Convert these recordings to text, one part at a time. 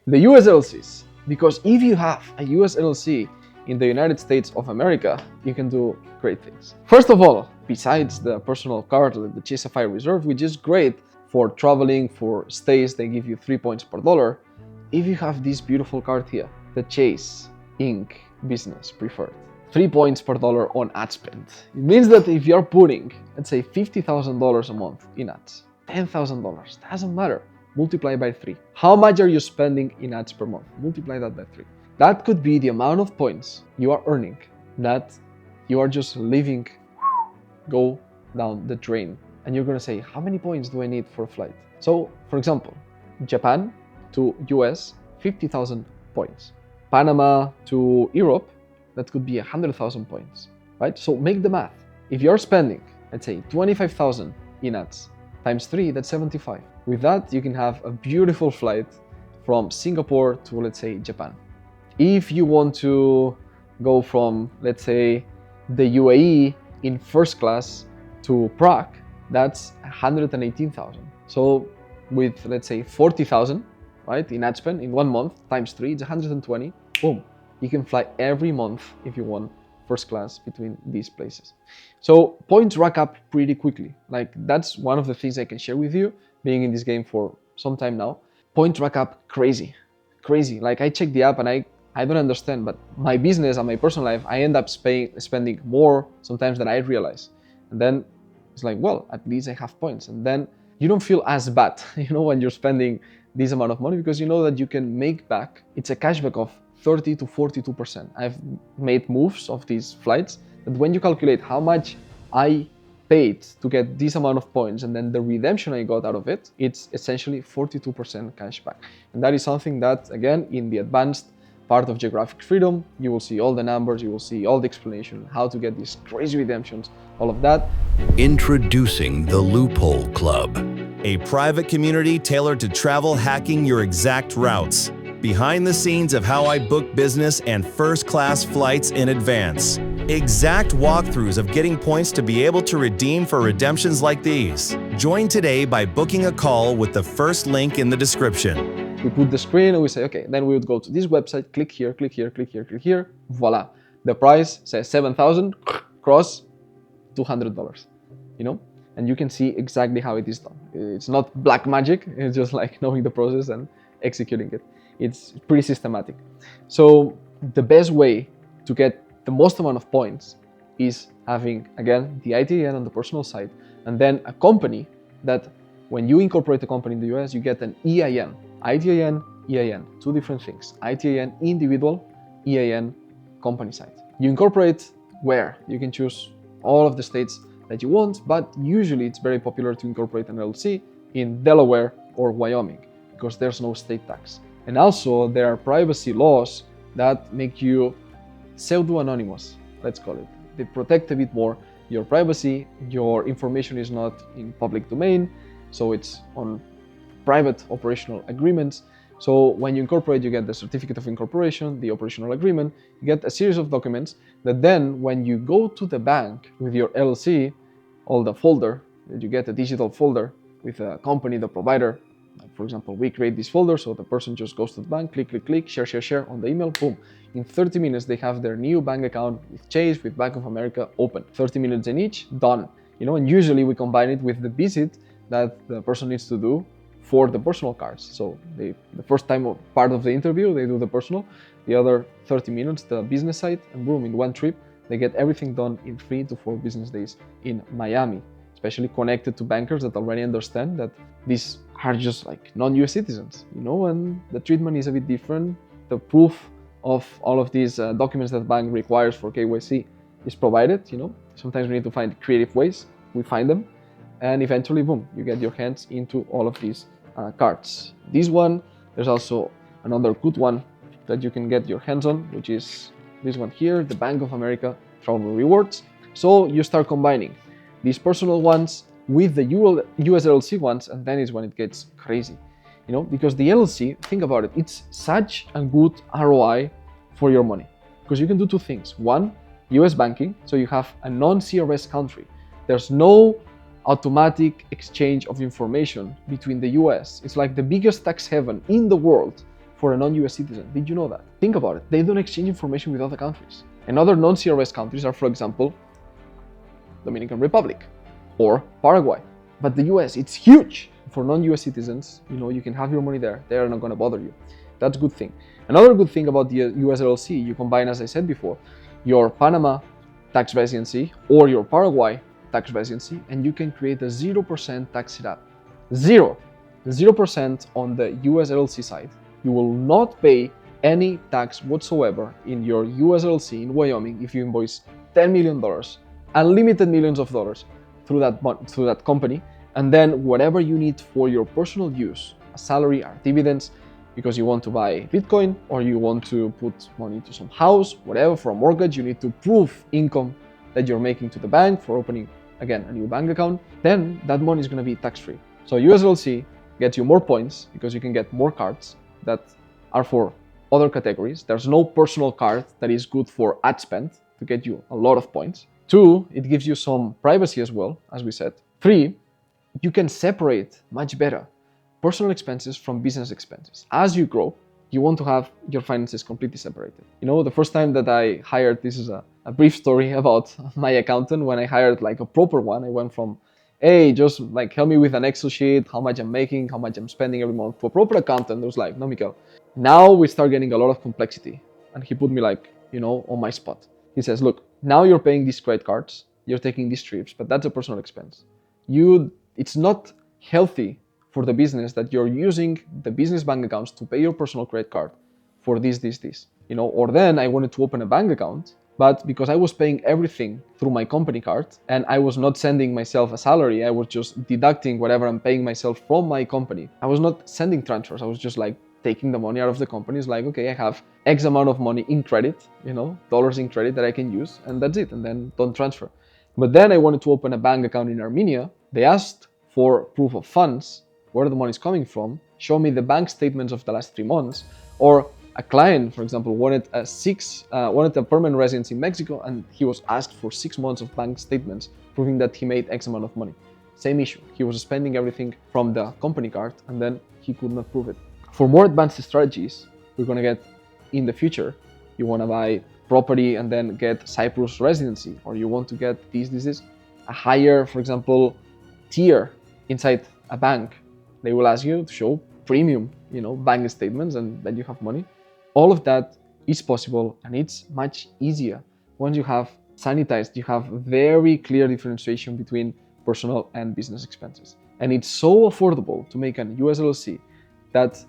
The US LLCs, because if you have a US LLC in the United States of America, you can do great things. First of all, besides the personal card, the Chase Sapphire Reserve, which is great for traveling, for stays, they give you 3 points per dollar. If you have this beautiful card here, the Chase Inc. Business Preferred, 3 points per dollar on ad spend. It means that if you're putting, let's say, $50,000 a month in ads, $10,000, doesn't matter, multiply by 3. How much are you spending in ads per month? Multiply that by 3. That could be the amount of points you are earning that you are just leaving go down the drain. And you're gonna say, how many points do I need for a flight? So, for example, Japan to US, 50,000 points. Panama to Europe, that could be 100,000 points, right? So make the math. If you're spending, let's say, 25,000 in ads, times 3, that's 75. With that, you can have a beautiful flight from Singapore to, let's say, Japan. If you want to go from, let's say, the UAE in first class to Prague, that's 118,000. So with, let's say, 40,000, right, in ad spend in 1 month, times 3, it's 120. Boom, you can fly every month if you want first class between these places. So points rack up pretty quickly. Like, that's one of the things I can share with you, being in this game for some time now. Points rack up crazy. Like, I check the app and I don't understand, but my business and my personal life, I end up spending more sometimes than I realize. And then it's like, well, at least I have points. And then you don't feel as bad, when you're spending this amount of money, because you know that you can make back. It's a cashback of 30 to 42%. I've made moves of these flights that when you calculate how much I paid to get this amount of points and then the redemption I got out of it, it's essentially 42% cashback. And that is something that, again, in the advanced part of Geographic Freedom, you will see all the numbers, you will see all the explanation, how to get these crazy redemptions, all of that. Introducing the Loophole Club, a private community tailored to travel hacking your exact routes. Behind the scenes of how I book business and first-class flights in advance. Exact walkthroughs of getting points to be able to redeem for redemptions like these. Join today by booking a call with the first link in the description. We put the screen and we say, okay, then we would go to this website, click here, click here, click here, click here, voila. The price says 7,000, cross, $200, and you can see exactly how it is done. It's not black magic, it's just like knowing the process and executing it. It's pretty systematic. So the best way to get the most amount of points is having, again, the ITIN on the personal side, and then a company that when you incorporate a company in the US, you get an EIN. ITIN, EIN, two different things. ITIN individual, EIN company side. You incorporate where? You can choose all of the states that you want, but usually it's very popular to incorporate an LLC in Delaware or Wyoming because there's no state tax. And also there are privacy laws that make you pseudo-anonymous, let's call it. They protect a bit more your privacy, your information is not in public domain, so it's on private operational agreements. So when you incorporate, you get the certificate of incorporation, the operational agreement, you get a series of documents that then when you go to the bank with your LLC, all the folder, you get a digital folder with a company, the provider. Like for example, we create this folder, so the person just goes to the bank, click, click, click, share, share, share on the email, boom. In 30 minutes, they have their new bank account with Chase, with Bank of America open. 30 minutes in each, done. And usually we combine it with the visit that the person needs to do for the personal cards. So the first time of part of the interview, they do the personal, the other 30 minutes, the business side, and boom, in one trip, they get everything done in 3 to 4 business days in Miami, especially connected to bankers that already understand that these are just like non-US citizens, and the treatment is a bit different. The proof of all of these documents that the bank requires for KYC is provided, Sometimes we need to find creative ways, we find them, and eventually, boom, you get your hands into all of these cards. This one, there's also another good one that you can get your hands on, which is this one here, the Bank of America Travel Rewards. So you start combining these personal ones with the US LLC ones, and then is when it gets crazy, because the LLC, think about it, it's such a good ROI for your money, because you can do two things. One, US banking, so you have a non-CRS country. There's no automatic exchange of information between the US. It's like the biggest tax haven in the world, for a non-US citizen. Did you know that? Think about it. They don't exchange information with other countries. And other non-CRS countries are, for example, Dominican Republic or Paraguay. But the US, it's huge. For non-US citizens, you can have your money there. They are not going to bother you. That's a good thing. Another good thing about the US LLC, you combine, as I said before, your Panama tax residency or your Paraguay tax residency, and you can create a 0% tax setup. 0% on the US LLC side. You will not pay any tax whatsoever in your US LLC in Wyoming if you invoice $10 million, unlimited millions of dollars through that company, and then whatever you need for your personal use, a salary or dividends, because you want to buy Bitcoin or you want to put money into some house, whatever, for a mortgage, you need to prove income that you're making to the bank for opening, again, a new bank account, then that money is going to be tax-free. So US LLC gets you more points because you can get more cards that are for other categories. There's no personal card that is good for ad spend to get you a lot of points. 2, it gives you some privacy as well, as we said. 3, you can separate much better personal expenses from business expenses. As you grow, you want to have your finances completely separated. The first time that I hired, this is a brief story about my accountant. When I hired like a proper one, I went from, hey, just like help me with an Excel sheet, how much I'm making, how much I'm spending every month. To a proper accountant, it was like, no, Mikel, now we start getting a lot of complexity. And he put me like, on my spot. He says, look, now you're paying these credit cards, you're taking these trips, but that's a personal expense. It's not healthy for the business that you're using the business bank accounts to pay your personal credit card for this. Or then I wanted to open a bank account, but because I was paying everything through my company card and I was not sending myself a salary, I was just deducting whatever I'm paying myself from my company. I was not sending transfers. I was just like taking the money out of the company. It's like, okay, I have X amount of money in credit, dollars in credit that I can use, and that's it. And then don't transfer. But then I wanted to open a bank account in Armenia. They asked for proof of funds, where the money is coming from, show me the bank statements of the last 3 months. Or a client, for example, wanted a permanent residence in Mexico, and he was asked for 6 months of bank statements proving that he made X amount of money. Same issue. He was spending everything from the company card, and then he could not prove it. For more advanced strategies, we're going to get in the future, you want to buy property and then get Cyprus residency, or you want to get a higher, for example, tier inside a bank. They will ask you to show premium, bank statements, and then you have money. All of that is possible, and it's much easier once you have sanitized, you have very clear differentiation between personal and business expenses. And it's so affordable to make an US LLC that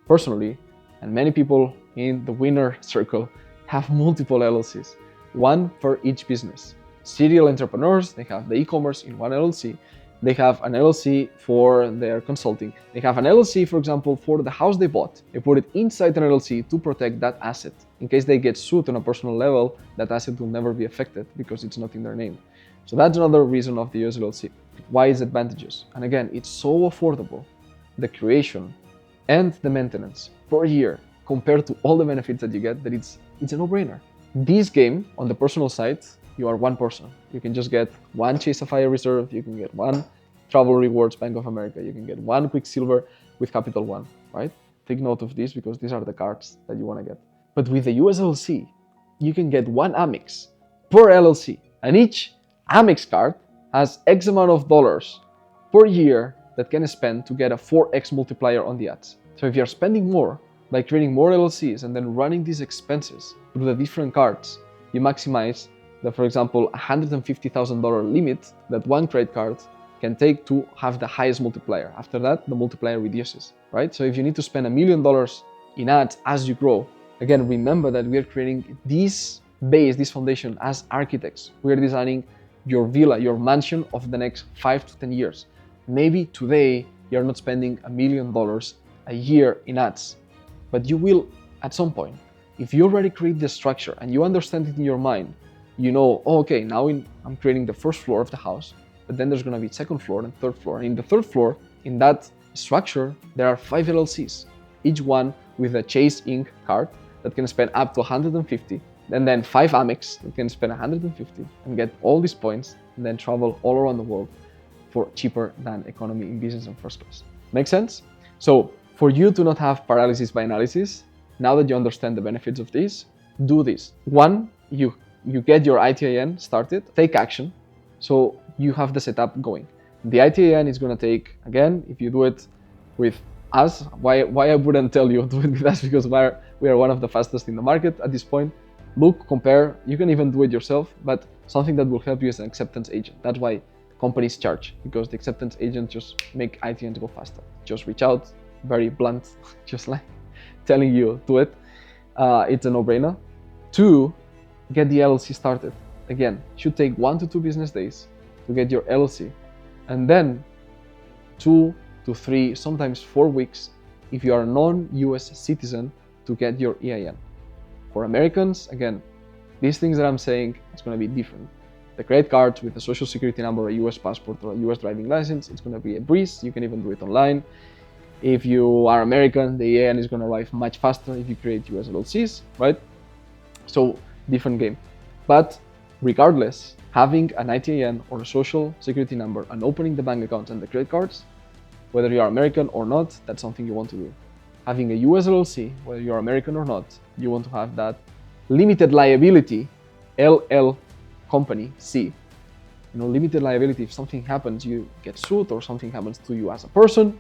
personally, and many people in the winner circle have multiple LLCs, one for each business. Serial entrepreneurs, they have the e-commerce in one LLC. They have an LLC for their consulting. They have an LLC, for example, for the house they bought. They put it inside an LLC to protect that asset. In case they get sued on a personal level, that asset will never be affected because it's not in their name. So that's another reason of the US LLC. Why is advantageous? And again, it's so affordable, the creation and the maintenance per year compared to all the benefits that you get, that it's a no-brainer. This game, on the personal side, you are one person. You can just get one Chase Sapphire Reserve, you can get one Travel Rewards Bank of America, you can get one Quicksilver with Capital One, right? Take note of this because these are the cards that you want to get. But with the US LLC, you can get one Amex per LLC, and each Amex card has X amount of dollars per year that can spend to get a 4x multiplier on the ads. So if you're spending more by creating more LLCs and then running these expenses through the different cards, you maximize the, for example, $150,000 limit that one credit card can take to have the highest multiplier. After that, the multiplier reduces, right? So if you need to spend $1 million in ads as you grow, again, remember that we are creating this base, this foundation as architects. We are designing your villa, your mansion of the next 5 to 10 years. Maybe today you're not spending $1 million a year in ads, but you will at some point. If you already create the structure and you understand it in your mind, you know, oh, okay, now I'm creating the first floor of the house, but then there's gonna be second floor and third floor. And in the third floor, in that structure, there are 5 LLCs, each one with a Chase Inc. card that can spend up to 150, and then 5 Amex that can spend 150 and get all these points and then travel all around the world for cheaper than economy in business and first class. Make sense? So For you to not have paralysis by analysis, now that you understand the benefits of this, do this. One, you get your ITIN started, take action. So you have the setup going. The ITIN is going to take, again, if you do it with us, why I wouldn't tell you do it with us, because we are one of the fastest in the market at this point. Look, compare, you can even do it yourself, but something that will help you is an acceptance agent. That's why companies charge, because the acceptance agent just make ITINs go faster. Just reach out, very blunt, just like telling you do it. It's a no-brainer. Two, get the LLC started. Again, should take 1 to 2 business days to get your LLC, and then 2 to 3, sometimes 4 weeks if you are a non-US citizen to get your EIN. For Americans, again, these things that I'm saying, it's going to be different. The credit cards with a social security number, a US passport, or a US driving license, it's going to be a breeze. You can even do it online. If you are American, the EIN is going to arrive much faster if you create US LLCs, right? So, different game. But regardless, having an ITIN or a social security number and opening the bank accounts and the credit cards, whether you are American or not, that's something you want to do. Having a US LLC, whether you are American or not, you want to have that limited liability, LL company, C. Limited liability, if something happens, you get sued or something happens to you as a person,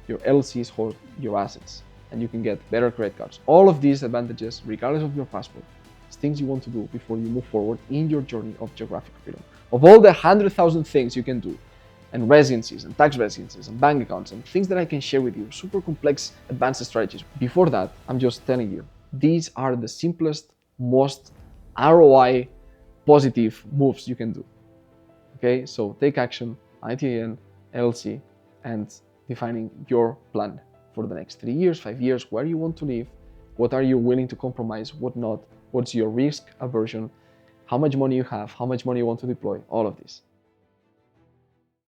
your LLCs hold your assets and you can get better credit cards. All of these advantages, regardless of your passport, is things you want to do before you move forward in your journey of geographic freedom. Of all the 100,000 things you can do, and residencies and tax residencies and bank accounts and things that I can share with you, super complex advanced strategies. Before that, I'm just telling you, these are the simplest, most ROI positive moves you can do. Okay, so take action, ITIN, LLC, and defining your plan for the next 3 years, 5 years, where you want to live, what are you willing to compromise, what not, what's your risk aversion, how much money you have, how much money you want to deploy, all of this.